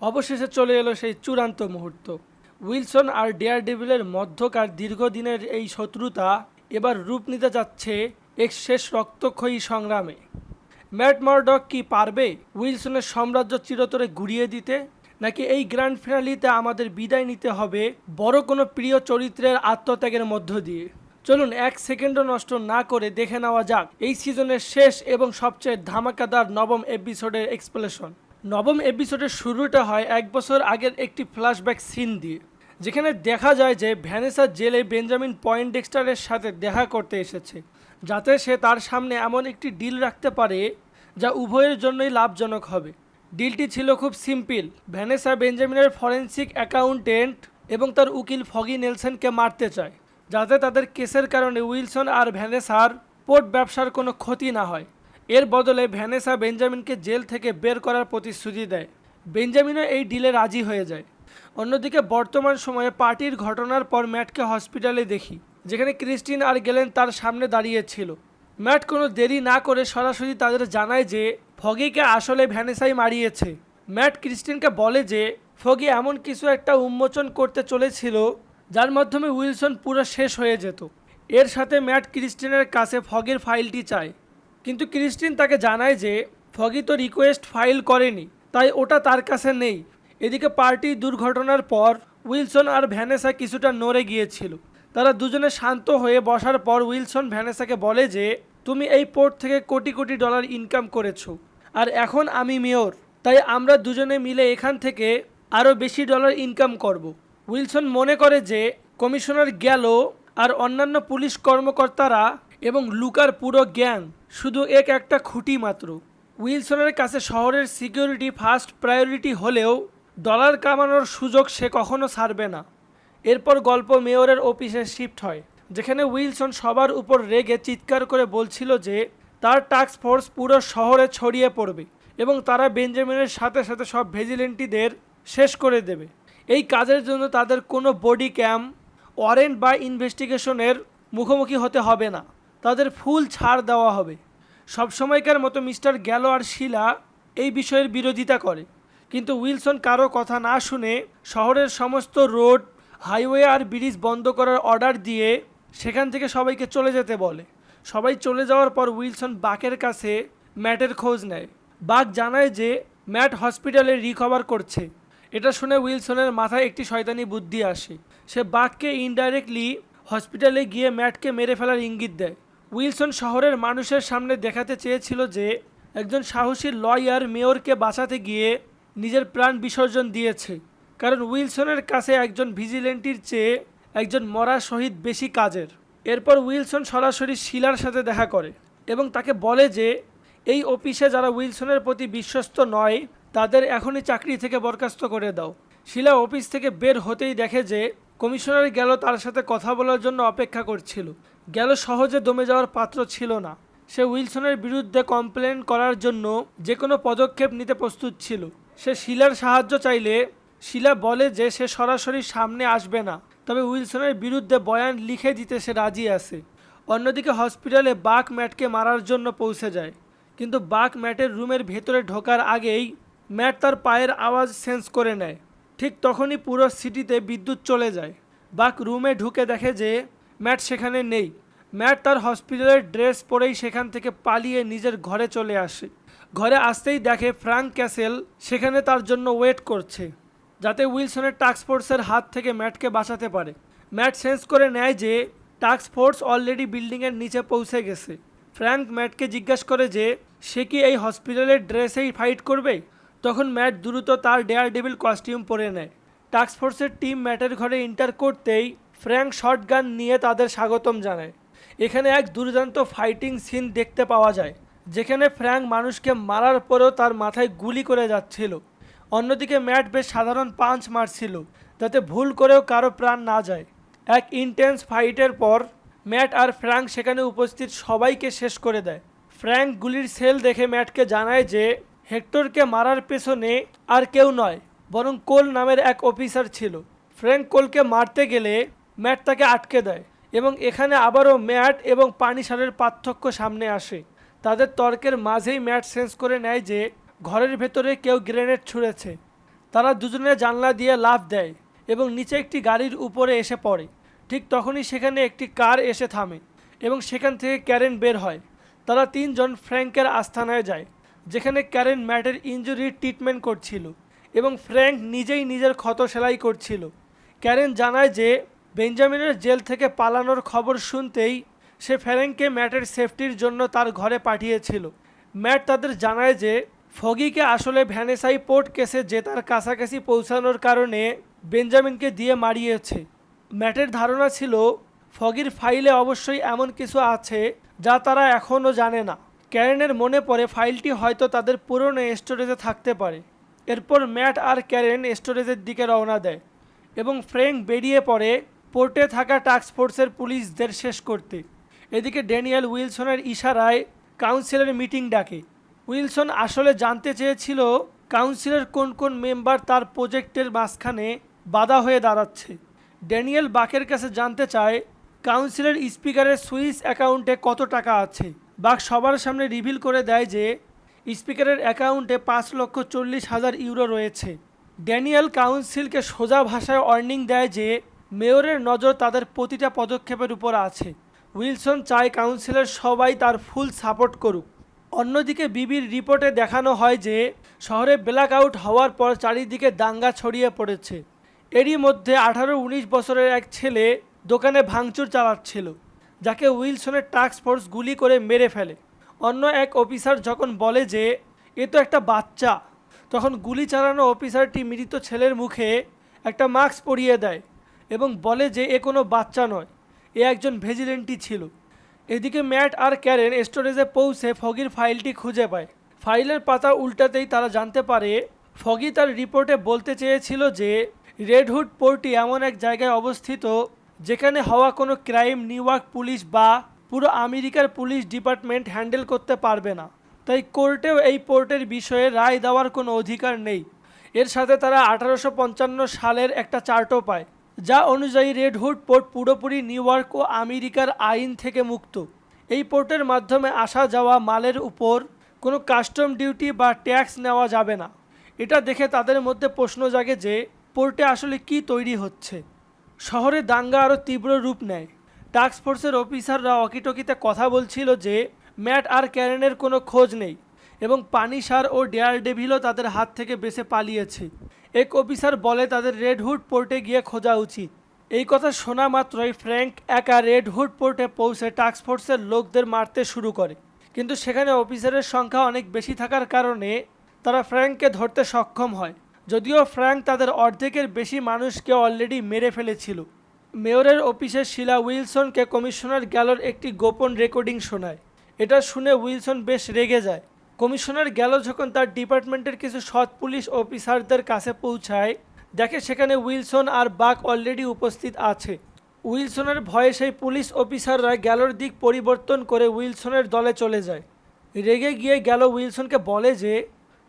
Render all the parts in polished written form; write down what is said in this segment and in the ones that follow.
অবশেষে চলে এলো সেই চূড়ান্ত মুহূর্ত। উইলসন আর ডেয়ারডেভিলের মধ্যকার দীর্ঘদিনের এই শত্রুতা এবার রূপ নিতে যাচ্ছে এক শেষ রক্তক্ষয়ী সংগ্রামে। ম্যাট মারডক কি পারবে উইলসনের সাম্রাজ্য চিরতরে গুড়িয়ে দিতে, নাকি এই গ্র্যান্ড ফিনালিতে আমাদের বিদায় নিতে হবে বড় কোনো প্রিয় চরিত্রের আত্মত্যাগের মধ্য দিয়ে? চলুন এক সেকেন্ডও নষ্ট না করে দেখে নেওয়া যাক এই সিজনের শেষ এবং সবচেয়ে ধামাকাদার নবম এপিসোডের এক্সপ্লেশন। নবম এপিসোডের শুরুটা হয় 1 বছর আগের একটি ফ্ল্যাশব্যাক সিন দিয়ে, যেখানে দেখা যায় যে ভ্যানেসা জেলে বেঞ্জামিন পয়েন্ডেক্সটারের সাথে দেখা করতে এসেছে, যাতে সে তার সামনে এমন একটি ডিল রাখতে পারে যা উভয়ের জন্যই লাভজনক হবে। ডিলটি ছিল খুব সিম্পল। ভ্যানেসা বেঞ্জামিনের ফরেন্সিক অ্যাকাউন্টেন্ট এবং তার উকিল ফগি নেলসনকে মারতে চায়, যাতে তাদের কেসের কারণে উইলসন আর ভ্যানেসার পোর্ট ব্যবসার কোনো ক্ষতি না হয়। এর বদলে ভ্যানেসা বেঞ্জামিনকে জেল থেকে বের করার প্রতিশ্রুতি দেয়। বেঞ্জামিনও এই ডিলে রাজি হয়ে যায়। অন্যদিকে বর্তমান সময়ে পার্টির ঘটনার পর ম্যাটকে হসপিটালে দেখি, যেখানে ক্রিস্টিন আর গেলেন তার সামনে দাঁড়িয়েছিল। ম্যাট কোনো দেরি না করে সরাসরি তাদের জানায় যে ফগিকে আসলে ভ্যানেসাই মারিয়েছে। ম্যাট ক্রিস্টিনকে বলে যে ফগি এমন কিছু একটা উন্মোচন করতে চলেছিল যার মাধ্যমে উইলসন পুরো শেষ হয়ে যেত। এর সাথে ম্যাট ক্রিস্টিনের কাছে ফগির ফাইলটি চায়, কিন্তু ক্রিস্টিন তাকে জানায় যে ফগি তো রিকোয়েস্ট ফাইল করেনি, তাই ওটা তার কাছে নেই। এদিকে পার্টি দুর্ঘটনার পর উইলসন আর ভ্যানেসা কিছুটা নড়ে গিয়েছিল। তারা দুজনে শান্ত হয়ে বসার পর উইলসন ভ্যানেসাকে বলে যে তুমি এই পোর্ট থেকে কোটি কোটি ডলার ইনকাম করেছো, আর এখন আমি মেয়র, তাই আমরা দুজনে মিলে এখান থেকে আরও বেশি ডলার ইনকাম করব। উইলসন মনে করে যে কমিশনার গ্যালো আর অন্যান্য পুলিশ কর্মকর্তারা এবং লুকার পুরো গ্যাং শুধু একটা খুঁটি মাত্র। উইলসনের কাছে শহরের সিকিউরিটি ফার্স্ট প্রায়োরিটি হলেও ডলার কামানোর সুযোগ সে কখনো ছাড়বে না। এরপর গল্প মেয়রের অফিসে শিফট হয়, যেখানে উইলসন সবার উপর রেগে চিৎকার করে বলছিল যে তার টাস্ক ফোর্স পুরো শহরে ছড়িয়ে পড়বে এবং তারা বেঞ্জামিনের সাথে সাথে সব ভিজিলেন্টিদের শেষ করে দেবে। এই কাজের জন্য তাদের কোনো বডি ক্যাম, ওয়ারেন্ট বা ইনভেস্টিগেশনের মুখোমুখি হতে হবে না, তাদের ফুল ছাড় দেওয়া হবে। সবসময়কার মতো মিস্টার গ্যালো আর শিলা এই বিষয়ের বিরোধিতা করে, কিন্তু উইলসন কারো কথা না শুনে শহরের সমস্ত রোড, হাইওয়ে আর ব্রিজ বন্ধ করার অর্ডার দিয়ে সেখান থেকে সবাইকে চলে যেতে বলে। সবাই চলে যাওয়ার পর উইলসন বাকের কাছে ম্যাটের খোঁজ নেয়। বাক জানায় যে ম্যাট হসপিটালে রিকভার করছে। এটা শুনে উইলসনের মাথায় একটি শয়তানি বুদ্ধি আসে। সে বাককে ইনডাইরেক্টলি হসপিটালে গিয়ে ম্যাটকে মেরে ফেলার ইঙ্গিত দেয়। উইলসন শহরের মানুষের সামনে দেখাতে চেয়েছিল যে একজন সাহসী লয়ার মেয়রকে বাঁচাতে গিয়ে নিজের প্রাণ বিসর্জন দিয়েছে, কারণ উইলসনের কাছে একজন ভিজিলেন্টির চেয়ে একজন মরা শহীদ বেশি কাজের। এরপর উইলসন সরাসরি শিলার সাথে দেখা করে এবং তাকে বলে যে এই অফিসে যারা উইলসনের প্রতি বিশ্বস্ত নয় তাদের এখনই চাকরি থেকে বরখাস্ত করে দাও। শিলা অফিস থেকে বের হতেই দেখে যে কমিশনার গেল তার সাথে কথা বলার জন্য অপেক্ষা করছিল। গেল সহজে দমে যাওয়ার পাত্র ছিল না। সে উইলসনের বিরুদ্ধে কমপ্লেন করার জন্য যে কোনো পদক্ষেপ নিতে প্রস্তুত ছিল। সে শিলার সাহায্য চাইলে শিলা বলে যে সে সরাসরি সামনে আসবে না, তবে উইলসনের বিরুদ্ধে বয়ান লিখে দিতে সে রাজি আছে। অন্যদিকে হসপিটালে বাক ম্যাটকে মারার জন্য পৌঁছে যায়, কিন্তু বাক ম্যাটের রুমের ভেতরে ঢোকার আগেই ম্যাট তার পায়ের আওয়াজ সেন্স করে নেয়। ঠিক তখনই পুরো সিটিতে বিদ্যুৎ চলে যায়। বাক রুমে ঢুকে দেখে যে ম্যাট সেখানে নেই। ম্যাট তার হসপিটালের ড্রেস পরেই সেখান থেকে পালিয়ে নিজের ঘরে চলে আসে। ঘরে আসতেই দেখে ফ্র্যাঙ্ক ক্যাসেল সেখানে তার জন্য ওয়েট করছে, যাতে উইলসনের টাস্ক ফোর্সের হাত থেকে ম্যাটকে বাঁচাতে পারে। ম্যাট সেন্স করে নেয় যে টাস্ক ফোর্স অলরেডি বিল্ডিংয়ের নিচে পৌঁছে গেছে। ফ্র্যাঙ্ক ম্যাটকে জিজ্ঞাসা করে যে সে কি এই হসপিটালের ড্রেসেই ফাইট করবে। তখন ম্যাট দ্রুত তার ডেয়ারডেভিল কস্টিউম পরে নেয়। টাস্ক ফোর্সের টিম ম্যাটের ঘরে এন্টার করতেই ফ্র্যাঙ্ক শটগান নিয়ে তাদের স্বাগতম জানায়। এখানে এক দুর্দান্ত ফাইটিং সিন দেখতে পাওয়া যায়, যেখানে ফ্র্যাঙ্ক মানুষকে মারার পরেও তার মাথায় গুলি করে যাচ্ছিল। অন্যদিকে ম্যাট বেশ সাধারণ পাঞ্চ মারছিল, যাতে ভুল করেও কারো প্রাণ না যায়। এক ইন্টেন্স ফাইটের পর ম্যাট আর ফ্র্যাঙ্ক সেখানে উপস্থিত সবাইকে শেষ করে দেয়। ফ্র্যাঙ্ক গুলির সেল দেখে ম্যাটকে জানায় যে হেক্টরকে মারার পেছনে আর কেউ নয়, বরং কোল নামের এক অফিসার ছিল। ফ্র্যাঙ্ক কোলকে মারতে গেলে ম্যাট তাকে আটকে দেয় এবং এখানে আবারও ম্যাট এবং পানিসারের পার্থক্য সামনে আসে। তাদের তর্কের মাঝেই ম্যাট সেন্স করে নেয় যে ঘরের ভেতরে কেউ গ্রেনেড ছুঁড়েছে। তারা দুজনে জানলা দিয়ে লাফ দেয় এবং নিচে একটি গাড়ির উপরে এসে পড়ে। ঠিক তখনই সেখানে একটি কার এসে থামে এবং সেখান থেকে ক্যারেন বের হয়। তারা তিনজন ফ্র্যাঙ্কের আস্তানায় যায়, যেখানে ক্যারেন ম্যাটের ইনজুরির ট্রিটমেন্ট করছিল এবং ফ্র্যাঙ্ক নিজেই নিজের ক্ষত সেলাই করছিল। ক্যারেন জানায় যে বেঞ্জামিনের জেল থেকে পালানোর খবর শুনতেই সে ফ্র্যাঙ্ককে ম্যাটের সেফটির জন্য তার ঘরে পাঠিয়েছিল। ম্যাট তাদের জানায় যে ফগিকে আসলে ভ্যানেসাই পোর্ট কেসে জেতার কাছাকাছি পৌঁছানোর কারণে বেঞ্জামিনকে দিয়ে মারিয়েছে। ম্যাটের ধারণা ছিল ফগির ফাইলে অবশ্যই এমন কিছু আছে যা তারা এখনও জানে না। ক্যারেনের মনে পড়ে ফাইলটি হয়তো তাদের পুরনো স্টোরেজে থাকতে পারে। এরপর ম্যাট আর ক্যারেন স্টোরেজের দিকে রওনা দেয় এবং ফ্র্যাঙ্ক বেরিয়ে পড়ে পোর্টে থাকা টাস্ক ফোর্সের পুলিশদের শেষ করতে। এদিকে ড্যানিয়েল উইলসনের ইশারায় কাউন্সিলের মিটিং ডাকে। উইলসন আসলে জানতে চেয়েছিল কাউন্সিলের কোন কোন মেম্বার তার প্রজেক্টের মাঝখানে বাধা হয়ে দাঁড়াচ্ছে। ড্যানিয়েল বাকের কাছে জানতে চায় কাউন্সিলের স্পিকারের সুইস অ্যাকাউন্টে কত টাকা আছে। বাক সবার সামনে রিভিল করে দেয় যে স্পিকারের অ্যাকাউন্টে 5,40,000 ইউরো রয়েছে। ড্যানিয়েল কাউন্সিলকে সোজা ভাষায় ওয়ার্নিং দেয় যে মেয়রের নজর তাদের প্রতিটা পদক্ষেপের উপর আছে। উইলসন চায় কাউন্সিলের সবাই তার ফুল সাপোর্ট করুক। অন্যদিকে বিবির রিপোর্টে দেখানো হয় যে শহরে ব্ল্যাক আউট হওয়ার পর চারিদিকে দাঙ্গা ছড়িয়ে পড়েছে। এরই মধ্যে 18-19 বছরের এক ছেলে দোকানে ভাঙচুর চালাচ্ছিল, যাকে উইলসনের টাস্ক ফোর্স গুলি করে মেরে ফেলে। অন্য এক অফিসার যখন বলে যে এ তো একটা বাচ্চা, তখন গুলি চালানো অফিসারটি মৃত ছেলের মুখে একটা মাস্ক পরিয়ে দেয় এবং বলে যে এ কোনো বাচ্চা নয়, এ একজন ভিজিলেন্টি ছিল। এদিকে ম্যাট আর ক্যারেন স্টোরেজে পৌঁছে ফগির ফাইলটি খুঁজে পায়। ফাইলের পাতা উল্টাতেই তারা জানতে পারে ফগি তার রিপোর্টে বলতে চেয়েছিল যে রেডহুড পোর্টটি এমন এক জায়গায় অবস্থিত যেখানে হওয়া কোনো ক্রাইম নিউ ইয়র্ক পুলিশ বা পুরো আমেরিকার পুলিশ ডিপার্টমেন্ট হ্যান্ডেল করতে পারবে না। তাই কোর্টেও এই পোর্টের বিষয়ে রায় দেওয়ার কোনো অধিকার নেই। এর সাথে তারা 1855 সালের একটা চার্টও পায়, যা অনুযায়ী রেডহুড পোর্ট পুরোপুরি নিউ ইয়র্ক ও আমেরিকার আইন থেকে মুক্ত। এই পোর্টের মাধ্যমে আসা যাওয়া মালের উপর কোনো কাস্টম ডিউটি বা ট্যাক্স নেওয়া যাবে না। এটা দেখে তাদের মধ্যে প্রশ্ন জাগে যে পোর্টে আসলে কি তৈরি হচ্ছে। শহরে দাঙ্গা আরও তীব্র রূপ নেয়। টাস্ক ফোর্সের অফিসাররা অকিটকিতে কথা বলছিল যে ম্যাট আর ক্যারেনের কোনো খোঁজ নেই এবং পানিসার ও ডেয়ারডেভিলও তাদের হাত থেকে বেঁচে পালিয়েছে। এক অফিসার বলে তাদের রেডহুড পোর্টে গিয়ে খোঁজা উচিত। এই কথা শোনা মাত্রই ফ্র্যাঙ্ক একা রেডহুড পোর্টে পৌঁছে টাস্ক ফোর্সের লোকদের মারতে শুরু করে, কিন্তু সেখানে অফিসারের সংখ্যা অনেক বেশি থাকার কারণে তারা ফ্র্যাঙ্ককে ধরতে সক্ষম হয়, যদিও ফ্র্যাঙ্ক তাদের অর্ধেকের বেশি মানুষকে অলরেডি মেরে ফেলেছিল। মেয়রের অফিসে শিলা উইলসনকে কমিশনার গ্যালোর একটি গোপন রেকর্ডিং শোনায়। এটা শুনে উইলসন বেশ রেগে যায়। কমিশনার গ্যালো যখন তার ডিপার্টমেন্টের কিছু সৎ পুলিশ অফিসারদের কাছে পৌঁছায়, দেখে সেখানে উইলসন আর বাক অলরেডি উপস্থিত আছে। উইলসনের ভয়ে সেই পুলিশ অফিসাররা গ্যালোর দিক পরিবর্তন করে উইলসনের দলে চলে যায়। রেগে গিয়ে গ্যালো উইলসনকে বলে যে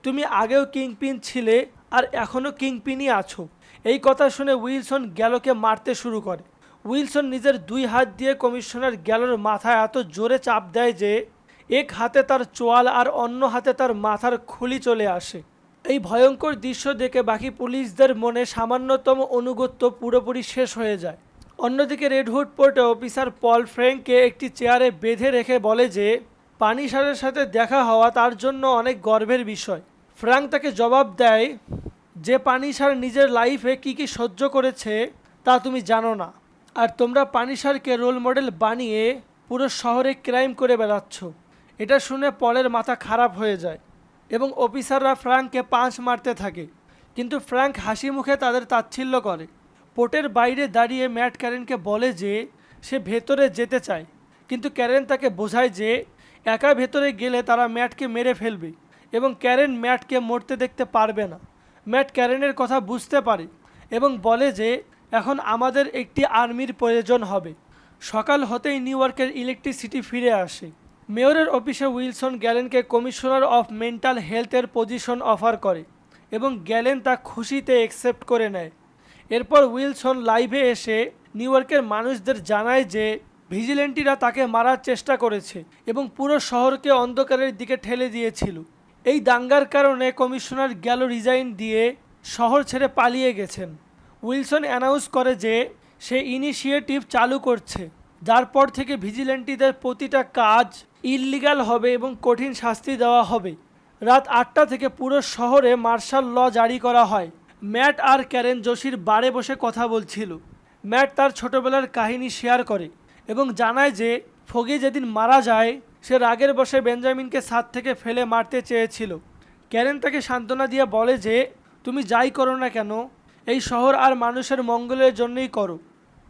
তুমি আগেও কিংপিন ছিলে আর এখনও কিংপিনই আছো। এই কথা শুনে উইলসন গ্যালোকে মারতে শুরু করে। উইলসন নিজের 2 হাত দিয়ে কমিশনার গ্যালোর মাথায় এত জোরে চাপ দেয় যে এক হাতে তার চোয়াল আর অন্য হাতে তার মাথার খুলি চলে আসে। এই ভয়ঙ্কর দৃশ্য দেখে বাকি পুলিশদের মনে সামান্যতম অনুগত্য পুরোপুরি শেষ হয়ে যায়। অন্যদিকে রেডহুড পোর্টে অফিসার পল ফ্র্যাঙ্ককে একটি চেয়ারে বেঁধে রেখে বলে যে পানিসারের সাথে দেখা হওয়া তার জন্য অনেক গর্বের বিষয়। ফ্র্যাঙ্ক তাকে জবাব দেয় যে পানিসার নিজের লাইফে কি সহ্য করেছে তা তুমি জানো না, আর তোমরা পানিসারকে রোল মডেল বানিয়ে পুরো শহরে ক্রাইম করে বেড়াচ্ছ। এটা শুনে পলের মাথা খারাপ হয়ে যায় এবং অফিসাররা ফ্র্যাঙ্ককে পাঁচ মারতে থাকে, কিন্তু ফ্র্যাঙ্ক হাসি মুখে তাদের তাচ্ছিল্য করে। পোর্টের বাইরে দাঁড়িয়ে ম্যাট ক্যারেনকে বলে যে সে ভেতরে যেতে চায়, কিন্তু ক্যারেন তাকে বোঝায় যে একা ভেতরে গেলে তারা ম্যাটকে মেরে ফেলবে এবং ক্যারেন ম্যাটকে মরতে দেখতে পারবে না। ম্যাট ক্যারেনের কথা বুঝতে পারে এবং বলে যে এখন আমাদের একটি আর্মির প্রয়োজন হবে। সকাল হতেই নিউ ইয়র্কের ইলেকট্রিসিটি ফিরে আসে। মেয়রের অফিসে উইলসন গ্যালেনকে কমিশনার অফ মেন্টাল হেলথের পজিশন অফার করে এবং গ্যালেন তা খুশিতে অ্যাকসেপ্ট করে নেয়। এরপর উইলসন লাইভে এসে নিউ ইয়র্কের মানুষদের জানায় যে ভিজিলেন্টিরা তাকে মারার চেষ্টা করেছে এবং পুরো শহরকে অন্ধকারের দিকে ঠেলে দিয়েছিল। এই দাঙ্গার কারণে কমিশনার গ্যালো রিজাইন দিয়ে শহর ছেড়ে পালিয়ে গেছেন। উইলসন অ্যানাউন্স করে যে সে ইনিশিয়েটিভ চালু করছে, যার পর থেকে ভিজিল্যান্টিদের প্রতিটা কাজ ইললিগাল হবে এবং কঠিন শাস্তি দেওয়া হবে। রাত 8টা থেকে পুরো শহরে মার্শাল ল জারি করা হয়। ম্যাট আর ক্যারেন জোশির বারে বসে কথা বলছিল। ম্যাট তার ছোটবেলার কাহিনী শেয়ার করে এবং জানায় যে ফগি যেদিন মারা যায় সে রাগের বশে বেঞ্জামিনকে ছাদ থেকে ফেলে মারতে চেয়েছিল। ক্যারেন তাকে সান্ত্বনা দিয়ে বলে যে তুমি যাই করো না কেন এই শহর আর মানুষের মঙ্গলের জন্যই করো।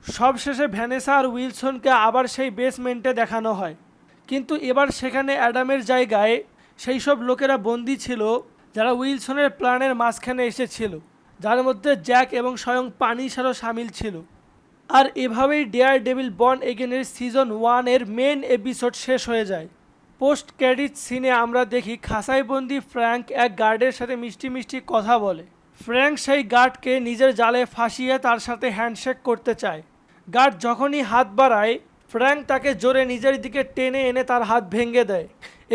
সবশেষে ভ্যানেসা আর উইলসনকে আবার সেই বেসমেন্টে দেখানো হয়, কিন্তু এবার সেখানে অ্যাডামের জায়গায় সেই সব লোকেরা বন্দী ছিল যারা উইলসনের প্ল্যানের মাঝখানে এসেছিল, যার মধ্যে জ্যাক এবং স্বয়ং পানিসারও সামিল ছিল। আর এভাবেই ডেয়ার ডেভিল বর্ন এগেনের সিজন 1-এর মেন এপিসোড শেষ হয়ে যায়। পোস্ট ক্রেডিট সিনে আমরা দেখি খাঁচাইবন্দি ফ্র্যাঙ্ক এক গার্ডের সাথে মিষ্টি মিষ্টি কথা বলে। ফ্র্যাঙ্ক সেই গার্ডকে নিজের জালে ফাঁসিয়ে তার সাথে হ্যান্ডশেক করতে চায়। গার্ড যখনই হাত বাড়ায় ফ্র্যাঙ্ক তাকে জোরে নিজের দিকে টেনে এনে তার হাত ভেঙে দেয়।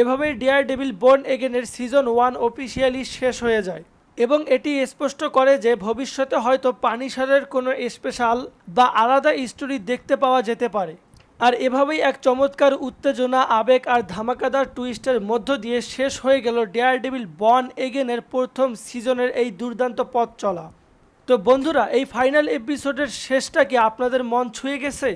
এভাবেই ডেয়ার ডেভিল বর্ন এগেনের সিজন 1 অফিসিয়ালি শেষ হয়ে যায় এবং এটি স্পষ্ট করে যে ভবিষ্যতে হয়তো পানিসারের কোনো স্পেশাল বা আলাদা স্টোরি দেখতে পাওয়া যেতে পারে। আর এভাবেই এক চমৎকার উত্তেজনা, আবেগ আর ধামাকাদার টুইস্টের মধ্য দিয়ে শেষ হয়ে গেল ডেয়ার ডেভিল বর্ন এগেনের প্রথম সিজনের এই দুর্দান্ত পথ চলা। তো বন্ধুরা, এই ফাইনাল এপিসোডের শেষটা কি আপনাদের মন ছুঁয়ে গেছে?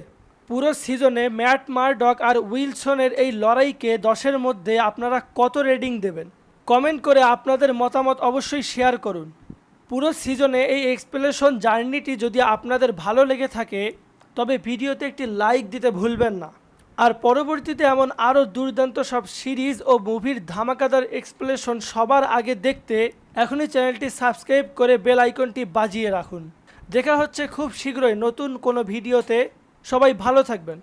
পুরো সিজনে ম্যাট মারডক আর উইলসনের এই লড়াইকে 10-এর মধ্যে আপনারা কত রেটিং দেবেন? কমেন্ট করে আপনাদের মতামত অবশ্যই শেয়ার করুন। পুরো সিজনে এই এক্সপ্লেনেশন জার্নিটি যদি আপনাদের ভালো লেগে থাকে তবে ভিডিওতে একটি লাইক দিতে ভুলবেন না। আর পরবর্তীতে এমন আরও দুর্দান্ত সব সিরিজ ও মুভির ধামাকাদার এক্সপ্লেনেশন সবার আগে দেখতে এখনই চ্যানেলটি সাবস্ক্রাইব করে বেল আইকনটি বাজিয়ে রাখুন। দেখা হচ্ছে খুব শীঘ্রই নতুন কোনো ভিডিওতে। সবাই ভালো থাকবেন।